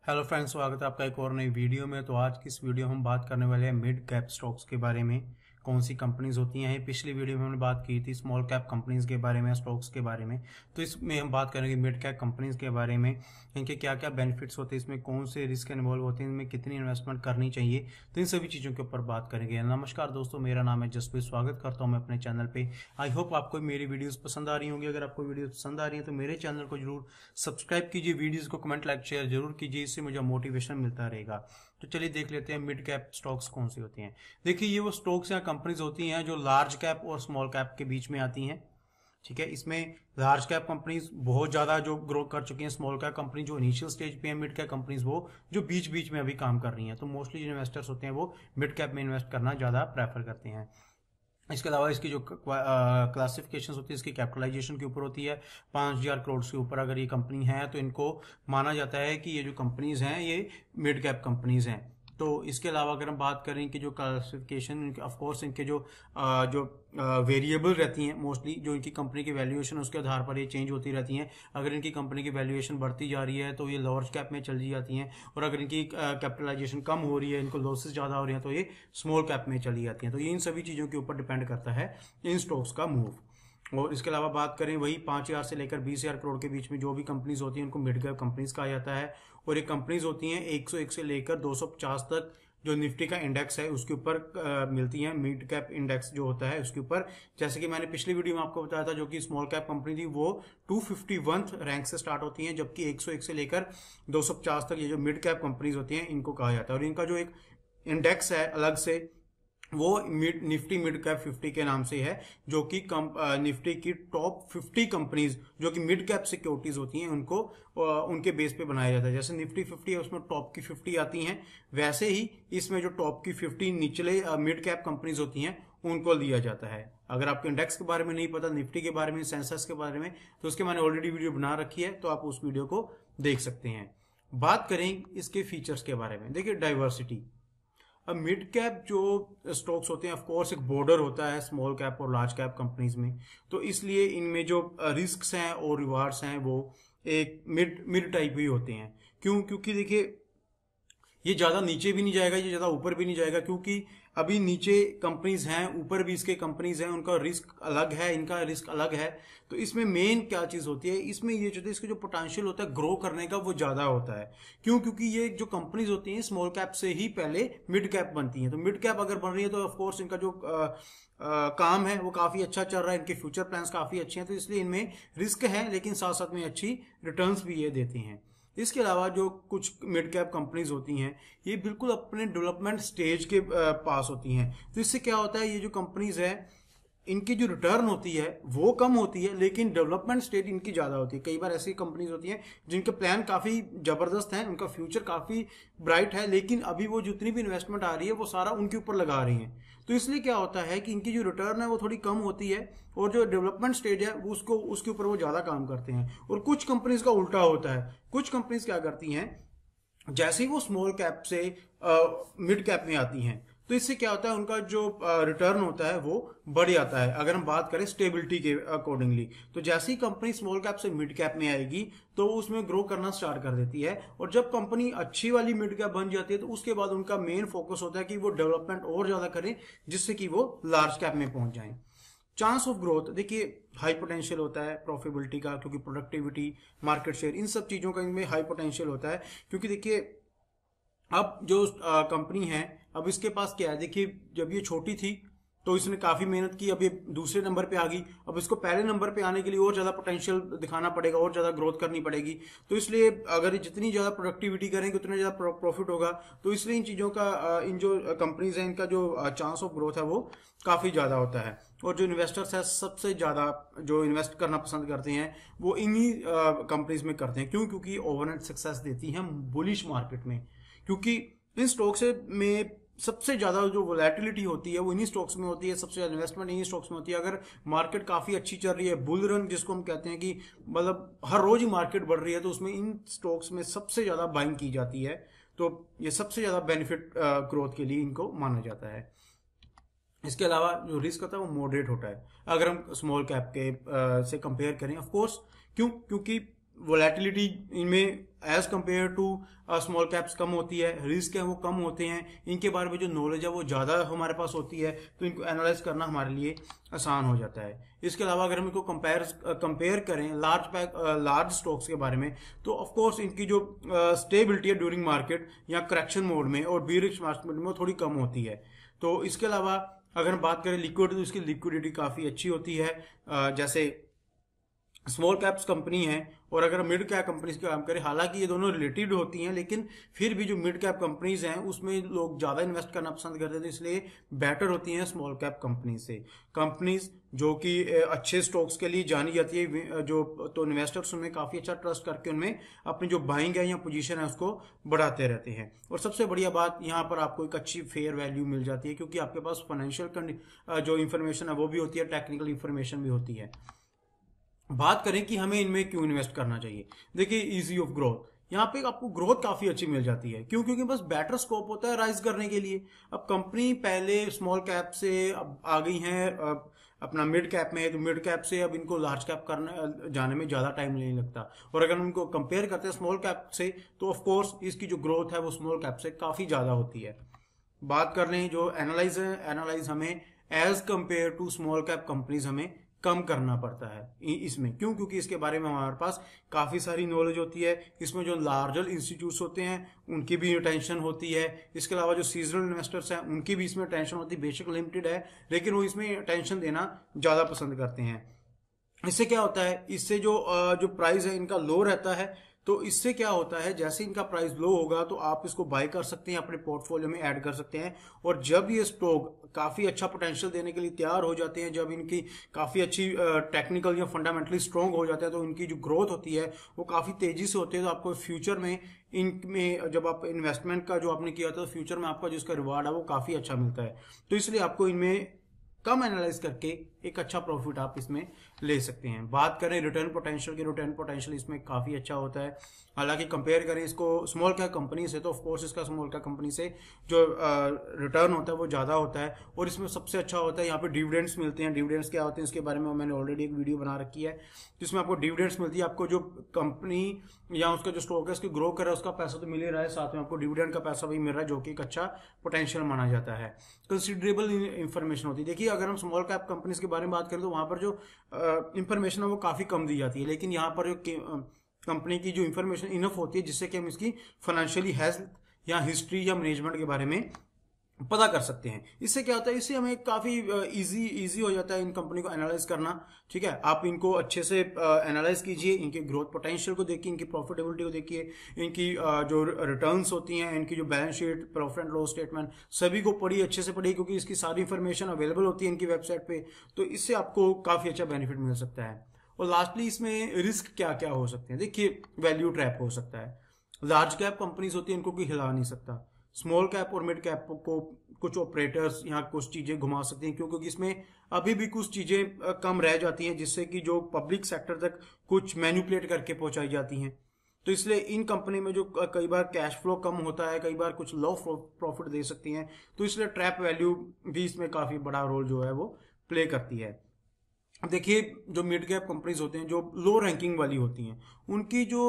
Hello friends, स्वागत है आपका एक और नई वीडियो में। तो आज की इस वीडियो में हम बात करने वाले हैं मिड कैप स्टॉक्स के बारे में। कौन सी कंपनीज होती हैं। पिछली वीडियो में हमने बात की थी स्मॉल कैप कंपनीज के बारे में, स्टॉक्स के बारे में। तो इसमें हम बात करेंगे मिड कैप कंपनीज के बारे में, इनके क्या क्या बेनिफिट्स होते हैं, इसमें कौन से रिस्क इन्वॉल्व होते हैं, इनमें कितनी इन्वेस्टमेंट करनी चाहिए। तो इन सभी चीज़ों के ऊपर बात करेंगे। नमस्कार दोस्तों, मेरा नाम है जसप्रीत। स्वागत करता हूँ मैं अपने चैनल पे। आई होप आपको मेरी वीडियोस पसंद आ रही होंगी। अगर आपको वीडियो पसंद आ रही है तो मेरे चैनल को जरूर सब्सक्राइब कीजिए, वीडियोस को कमेंट लाइक शेयर जरूर कीजिए, इससे मुझे मोटिवेशन मिलता रहेगा। तो चलिए देख लेते हैं मिड कैप स्टॉक्स कौन सी होती हैं। देखिए, ये वो स्टॉक्स या कंपनीज होती हैं जो लार्ज कैप और स्मॉल कैप के बीच में आती हैं। ठीक है, इसमें लार्ज कैप कंपनीज बहुत ज्यादा जो ग्रो कर चुकी हैं, स्मॉल कैप कंपनी जो इनिशियल स्टेज पे है, मिड कैप कंपनीज वो जो बीच बीच में अभी काम कर रही हैं। तो मोस्टली जो इन्वेस्टर्स होते हैं वो मिड कैप में इन्वेस्ट करना ज्यादा प्रेफर करते हैं। इसके अलावा इसकी जो क्लासिफिकेशन होती है, इसकी कैपिटलाइजेशन के ऊपर होती है। 5,000 करोड़ से ऊपर अगर ये कंपनी है तो इनको माना जाता है कि ये जो कंपनीज हैं ये मिड कैप कंपनीज हैं। तो इसके अलावा अगर हम बात करें कि जो क्लासिफिकेशन, ऑफ कोर्स इनके जो वेरिएबल रहती हैं, मोस्टली जो इनकी कंपनी की वैल्यूएशन उसके आधार पर ये चेंज होती रहती हैं। अगर इनकी कंपनी की वैल्यूएशन बढ़ती जा रही है तो ये लार्ज कैप में चली जाती हैं, और अगर इनकी कैपिटलाइजेशन कम हो रही है, इनको लॉसेस ज़्यादा हो रही हैं, तो ये स्मॉल कैप में चली जाती हैं। तो ये इन सभी चीज़ों के ऊपर डिपेंड करता है इन स्टॉक्स का मूव। और इसके अलावा बात करें वही 5,000 से लेकर 20,000 करोड़ के बीच में जो भी कंपनीज होती हैं उनको मिड कैप कंपनीज कहा जाता है। और ये कंपनीज होती हैं 101 से लेकर 250 तक जो निफ्टी का इंडेक्स है उसके ऊपर मिलती हैं। मिड कैप इंडेक्स जो होता है उसके ऊपर, जैसे कि मैंने पिछली वीडियो में आपको बताया था, जो कि स्मॉल कैप कंपनी थी वो 251 रैंक से स्टार्ट होती हैं, जबकि 101 से लेकर 250 तक ये जो मिड कैप कंपनीज होती हैं इनको कहा जाता है। और इनका जो एक इंडेक्स है अलग से, वो निफ्टी मिड कैप 50 के नाम से है, जो कि निफ्टी की टॉप 50 कंपनीज जो कि मिड कैप सिक्योरिटीज होती हैं उनको उनके बेस पे बनाया जाता है। जैसे निफ्टी 50 है उसमें टॉप की 50 आती हैं, वैसे ही इसमें जो टॉप की 50 निचले मिड कैप कंपनीज होती हैं उनको लिया जाता है। अगर आपको इंडेक्स के बारे में नहीं पता, निफ्टी के बारे में, सेंसेक्स के बारे में, तो उसके मैंने ऑलरेडी वीडियो बना रखी है, तो आप उस वीडियो को देख सकते हैं। बात करें इसके फीचर्स के बारे में। देखिए, डाइवर्सिटी। अब मिड कैप जो स्टॉक्स होते हैं, ऑफ कोर्स एक बॉर्डर होता है स्मॉल कैप और लार्ज कैप कंपनीज में, तो इसलिए इनमें जो रिस्क्स हैं और रिवार्ड्स हैं वो एक मिड मिड टाइप ही होते हैं। क्यों? क्योंकि देखिए, ये ज़्यादा नीचे भी नहीं जाएगा, ये ज़्यादा ऊपर भी नहीं जाएगा, क्योंकि अभी नीचे कंपनीज हैं, ऊपर भी इसके कंपनीज हैं, उनका रिस्क अलग है, इनका रिस्क अलग है। तो इसमें मेन क्या चीज़ होती है, इसमें ये जो इसका जो पोटेंशियल होता है ग्रो करने का वो ज़्यादा होता है। क्यों? क्योंकि ये जो कंपनीज होती हैं स्मॉल कैप से ही पहले मिड कैप बनती हैं। तो मिड कैप अगर बन रही है तो ऑफकोर्स इनका जो काम है वो काफ़ी अच्छा चल रहा है, इनके फ्यूचर प्लान्स काफ़ी अच्छे हैं, तो इसलिए इनमें रिस्क है लेकिन साथ साथ में अच्छी रिटर्न्स भी ये देती हैं। इसके अलावा जो कुछ मिड कैप कंपनीज होती हैं ये बिल्कुल अपने डेवलपमेंट स्टेज के पास होती हैं। तो इससे क्या होता है, ये जो कंपनीज है इनकी जो रिटर्न होती है वो कम होती है, लेकिन डेवलपमेंट स्टेज इनकी ज़्यादा होती है। कई बार ऐसी कंपनीज होती हैं जिनके प्लान काफ़ी ज़बरदस्त हैं, उनका फ्यूचर काफ़ी ब्राइट है, लेकिन अभी वो जितनी भी इन्वेस्टमेंट आ रही है वो सारा उनके ऊपर लगा रही हैं। तो इसलिए क्या होता है कि इनकी जो रिटर्न है वो थोड़ी कम होती है, और जो डेवलपमेंट स्टेज है वो उसके ऊपर वो ज़्यादा काम करते हैं। और कुछ कंपनीज का उल्टा होता है। कुछ कंपनीज क्या करती हैं, जैसे ही वो स्मॉल कैप से मिड कैप में आती हैं तो इससे क्या होता है, उनका जो रिटर्न होता है वो बढ़ जाता है। अगर हम बात करें स्टेबिलिटी के अकॉर्डिंगली, तो जैसे ही कंपनी स्मॉल कैप से मिड कैप में आएगी तो उसमें ग्रो करना स्टार्ट कर देती है, और जब कंपनी अच्छी वाली मिड कैप बन जाती है तो उसके बाद उनका मेन फोकस होता है कि वो डेवलपमेंट और ज़्यादा करें जिससे कि वो लार्ज कैप में पहुंच जाएं। चांस ऑफ ग्रोथ, देखिए हाई पोटेंशियल होता है प्रॉफिटेबिलिटी का, क्योंकि प्रोडक्टिविटी, मार्केट शेयर, इन सब चीज़ों का इनमें हाई पोटेंशियल होता है। क्योंकि देखिए, अब जो कंपनी है, अब इसके पास क्या है, देखिए जब ये छोटी थी तो इसने काफ़ी मेहनत की, अब ये दूसरे नंबर पे आ गई, अब इसको पहले नंबर पे आने के लिए और ज़्यादा पोटेंशियल दिखाना पड़ेगा, और ज़्यादा ग्रोथ करनी पड़ेगी। तो इसलिए अगर ये जितनी ज़्यादा प्रोडक्टिविटी करेंगे उतना ज़्यादा प्रॉफिट होगा। तो इसलिए इन चीज़ों का, इन जो कंपनीज हैं इनका जो चांस ऑफ ग्रोथ है वो काफ़ी ज़्यादा होता है। और जो इन्वेस्टर्स है सबसे ज़्यादा जो इन्वेस्ट करना पसंद करते हैं वो इन्हीं कंपनीज में करते हैं। क्यों? क्योंकि ओवरनाइट सक्सेस देती हैं बुलिश मार्केट में। क्योंकि इन स्टॉक्स में सबसे ज़्यादा जो वोलेटिलिटी होती है वो इन्हीं स्टॉक्स में होती है, सबसे ज़्यादा इन्वेस्टमेंट इन्हीं स्टॉक्स में होती है। अगर मार्केट काफ़ी अच्छी चल रही है, बुल रन जिसको हम कहते हैं कि मतलब हर रोज ही मार्केट बढ़ रही है, तो उसमें इन स्टॉक्स में सबसे ज़्यादा बाइंग की जाती है। तो ये सबसे ज़्यादा बेनिफिट ग्रोथ के लिए इनको माना जाता है। इसके अलावा जो रिस्क होता है वो मॉडरेट होता है अगर हम स्मॉल कैप के से कंपेयर करें, ऑफ कोर्स। क्यों? क्योंकि वोलेटिलिटी इनमें as compared to small caps कम होती है, रिस्क है वो कम होते हैं, इनके बारे में जो नॉलेज है वो ज़्यादा हमारे पास होती है, तो इनको एनालाइज करना हमारे लिए आसान हो जाता है। इसके अलावा अगर हम इनको कंपेयर करें लार्ज स्टॉक्स के बारे में, तो ऑफकोर्स इनकी जो स्टेबिलिटी है ड्यूरिंग मार्केट या करेक्शन मोड में और बीरिश मार्केट में वो थोड़ी कम होती है। तो इसके अलावा अगर हम बात करें लिक्विडिटी, तो इसकी लिक्विडिटी काफ़ी अच्छी होती है। जैसे स्मॉल कैप्स कंपनी है और अगर मिड कैप कंपनीज की काम करें, हालांकि ये दोनों रिलेटेड होती हैं, लेकिन फिर भी जो मिड कैप कंपनीज हैं उसमें लोग ज़्यादा इन्वेस्ट करना पसंद करते हैं, इसलिए बेटर होती हैं स्मॉल कैप कंपनी से। कंपनीज जो कि अच्छे स्टॉक्स के लिए जानी जाती है, जो तो इन्वेस्टर्स उनमें काफ़ी अच्छा ट्रस्ट करके उनमें अपनी जो बाइंग है या पोजीशन है उसको बढ़ाते रहते हैं। और सबसे बढ़िया बात, यहाँ पर आपको एक अच्छी फेयर वैल्यू मिल जाती है, क्योंकि आपके पास फाइनेंशियल जो इन्फॉर्मेशन है वो भी होती है, टेक्निकल इन्फॉर्मेशन भी होती है। बात करें कि हमें इनमें क्यों इन्वेस्ट करना चाहिए, देखिए इजी ऑफ ग्रोथ, यहाँ पे आपको ग्रोथ काफी अच्छी मिल जाती है। क्यों? क्योंकि बस बेटर स्कोप होता है राइज करने के लिए। अब कंपनी पहले स्मॉल कैप से अब आ गई हैं अपना मिड कैप में, तो मिड कैप से अब इनको लार्ज कैप करने जाने में ज़्यादा टाइम नहीं लगता। और अगर उनको कंपेयर करते हैं स्मॉल कैप से, तो ऑफकोर्स इसकी जो ग्रोथ है वो स्मॉल कैप से काफ़ी ज़्यादा होती है। बात कर लें जो एनालाइज है, एनालाइज हमें as compare to small cap companies हमें कम करना पड़ता है इसमें। क्यों? क्योंकि इसके बारे में हमारे पास काफ़ी सारी नॉलेज होती है। इसमें जो लार्जर इंस्टीट्यूट्स होते हैं उनकी भी टेंशन होती है। इसके अलावा जो सीजनल इन्वेस्टर्स हैं उनकी भी इसमें टेंशन होती है। बेशक लिमिटेड है, लेकिन वो इसमें टेंशन देना ज़्यादा पसंद करते हैं। इससे क्या होता है, इससे जो प्राइस है इनका लो रहता है, तो इससे क्या होता है, जैसे इनका प्राइस लो होगा तो आप इसको बाय कर सकते हैं, अपने पोर्टफोलियो में ऐड कर सकते हैं। और जब ये स्टॉक काफ़ी अच्छा पोटेंशियल देने के लिए तैयार हो जाते हैं, जब इनकी काफ़ी अच्छी टेक्निकल या फंडामेंटली स्ट्रॉन्ग हो जाते हैं, तो इनकी जो ग्रोथ होती है वो काफ़ी तेज़ी से होती है। तो आपको फ्यूचर में इनमें जब आप इन्वेस्टमेंट का जो आपने किया था, तो फ्यूचर में आपका जिसका रिवार्ड है वो काफ़ी अच्छा मिलता है। तो इसलिए आपको इनमें कम एनालाइज करके एक अच्छा प्रॉफिट आप इसमें ले सकते हैं। बात करें रिटर्न पोटेंशियल की, रिटर्न पोटेंशियल इसमें काफ़ी अच्छा होता है। हालांकि कंपेयर करें इसको स्मॉल कैप कंपनी से, तो ऑफकोर्स इसका स्मॉल कैप कंपनी से जो रिटर्न होता है वो ज़्यादा होता है। और इसमें सबसे अच्छा होता है यहाँ पे डिविडेंड्स मिलते हैं। डिविडेंड्स क्या होते हैं इसके बारे में मैंने ऑलरेडी एक वीडियो बना रखी है, जिसमें आपको डिविडेंड्स मिलती है। आपको जो कंपनी या उसका जो स्टॉक है उसकी ग्रो कर रहा है उसका पैसा तो मिल ही रहा है, साथ में आपको डिविडेंड का पैसा भी मिल रहा है, जो कि एक अच्छा पोटेंशियल माना जाता है। कंसिडरेबल इंफॉर्मेशन होती है। देखिए अगर हम स्मॉल कैप कंपनीज के बारे में बात करें तो वहाँ पर जो इंफॉर्मेशन है वो काफ़ी कम दी जाती है, लेकिन यहाँ पर जो कंपनी की जो इन्फॉर्मेशन इनफ होती है जिससे कि हम इसकी फाइनेंशियली हेल्थ या हिस्ट्री या मैनेजमेंट के बारे में पता कर सकते हैं। इससे क्या होता है, इससे हमें काफ़ी इजी हो जाता है इन कंपनी को एनालाइज करना। ठीक है, आप इनको अच्छे से एनालाइज कीजिए, इनके ग्रोथ पोटेंशियल को देखिए, इनकी प्रॉफिटेबिलिटी को देखिए, इनकी जो रिटर्न्स होती हैं, इनकी जो balance sheet, profit and loss statement, सभी को पढ़िए, अच्छे से पढ़िए, क्योंकि इसकी सारी इंफॉर्मेशन अवेलेबल होती है इनकी वेबसाइट पे। तो इससे आपको काफ़ी अच्छा बेनिफिट मिल सकता है। और लास्टली इसमें रिस्क क्या क्या हो सकते हैं, देखिए वैल्यू ट्रैप हो सकता है। लार्ज कैप कंपनीज होती है, इनको कोई हिला नहीं सकता। स्मॉल कैप और मिड कैप को कुछ ऑपरेटर्स यहाँ कुछ चीज़ें घुमा सकते हैं, क्योंकि इसमें अभी भी कुछ चीज़ें कम रह जाती हैं, जिससे कि जो पब्लिक सेक्टर तक कुछ मैनिपुलेट करके पहुंचाई जाती हैं। तो इसलिए इन कंपनी में जो कई बार कैश फ्लो कम होता है, कई बार कुछ लो प्रॉफिट दे सकती हैं, तो इसलिए ट्रैप वैल्यू भी इसमें काफ़ी बड़ा रोल जो है वो प्ले करती है। देखिए जो मिड कैप कंपनीज होते हैं, जो लो रैंकिंग वाली होती हैं, उनकी जो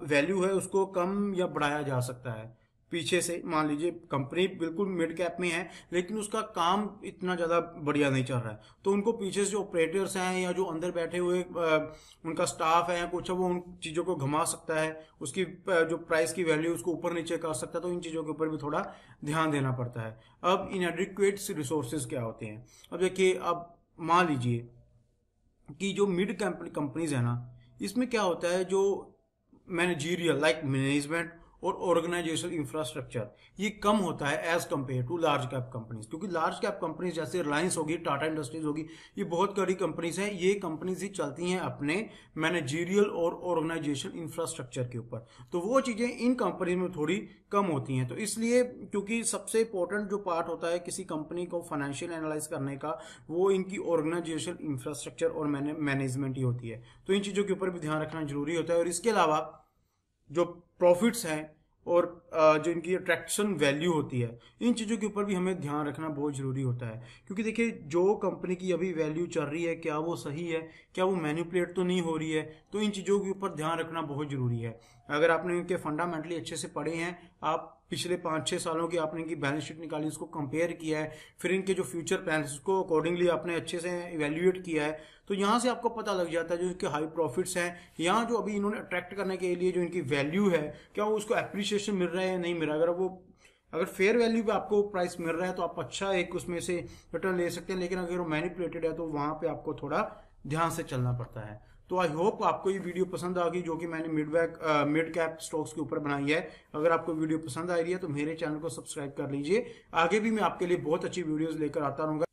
वैल्यू है उसको कम या बढ़ाया जा सकता है पीछे से। मान लीजिए कंपनी बिल्कुल मिड कैप में है, लेकिन उसका काम इतना ज़्यादा बढ़िया नहीं चल रहा है, तो उनको पीछे से जो ऑपरेटर्स हैं या जो अंदर बैठे हुए उनका स्टाफ है या कुछ है, वो उन चीज़ों को घुमा सकता है, उसकी जो प्राइस की वैल्यू उसको ऊपर नीचे कर सकता है। तो इन चीज़ों के ऊपर भी थोड़ा ध्यान देना पड़ता है। अब इनएडिक्वेट रिसोर्सेज क्या होते हैं, अब देखिए, अब मान लीजिए कि जो मिड कंपनीज है ना, इसमें क्या होता है, जो मैनेजरियल लाइक मैनेजमेंट और ऑर्गेनाइजेशन इंफ्रास्ट्रक्चर ये कम होता है as compare to large cap companies. क्योंकि लार्ज कैप कंपनीज जैसे रिलायंस होगी, टाटा इंडस्ट्रीज होगी, ये बहुत बड़ी कंपनीज हैं। ये कंपनीज ही चलती हैं अपने मैनेजरियल और ऑर्गेनाइजेशन इंफ्रास्ट्रक्चर के ऊपर, तो वो चीज़ें इन कंपनीज में थोड़ी कम होती हैं। तो इसलिए क्योंकि सबसे इंपॉर्टेंट जो पार्ट होता है किसी कंपनी को फाइनेंशियल एनालाइज करने का, वो इनकी ऑर्गेनाइजेशन इंफ्रास्ट्रक्चर और मैनेजमेंट ही होती है। तो इन चीज़ों के ऊपर भी ध्यान रखना जरूरी होता है। और इसके अलावा जो प्रॉफिट्स हैं और जो इनकी अट्रैक्शन वैल्यू होती है, इन चीज़ों के ऊपर भी हमें ध्यान रखना बहुत ज़रूरी होता है। क्योंकि देखिए जो कंपनी की अभी वैल्यू चल रही है, क्या वो सही है, क्या वो मैनिपुलेट तो नहीं हो रही है, तो इन चीज़ों के ऊपर ध्यान रखना बहुत ज़रूरी है। अगर आपने इनके फंडामेंटली अच्छे से पढ़े हैं, आप पिछले 5-6 सालों की आपने इनकी बैलेंस शीट निकाली, उसको कंपेयर किया है, फिर इनके जो फ्यूचर प्लान उसको अकॉर्डिंगली आपने अच्छे से इवेल्युएट किया है, तो यहाँ से आपको पता लग जाता है जो इनके हाई प्रॉफिट्स हैं, यहाँ जो अभी इन्होंने अट्रैक्ट करने के लिए जो इनकी वैल्यू है, क्या वो उसको एप्रिसिएशन मिल रहा है या नहीं मिल रहा है। अगर फेयर वैल्यू पे आपको प्राइस मिल रहा है तो आप अच्छा एक उसमें से रिटर्न ले सकते हैं, लेकिन अगर वो मैनिपुलेटेड है तो वहाँ पे आपको थोड़ा ध्यान से चलना पड़ता है। तो आई होप आपको ये वीडियो पसंद आ गई, जो कि मैंने मिड कैप स्टॉक्स के ऊपर बनाई है। अगर आपको वीडियो पसंद आ रही है तो मेरे चैनल को सब्सक्राइब कर लीजिए। आगे भी मैं आपके लिए बहुत अच्छी वीडियोस लेकर आता रहूंगा।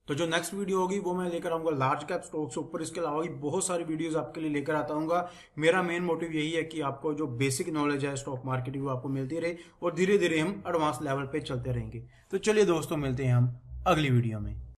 तो जो नेक्स्ट वीडियो होगी वो मैं लेकर आऊंगा लार्ज कैप स्टॉक्स के ऊपर। इसके अलावा भी बहुत सारी वीडियोस आपके लिए लेकर आता हूँ। मेरा मेन मोटिव यही है कि आपको जो बेसिक नॉलेज है स्टॉक मार्केट की वो आपको मिलती रहे, और धीरे धीरे हम एडवांस लेवल पे चलते रहेंगे। तो चलिए दोस्तों, मिलते हैं हम अगली वीडियो में।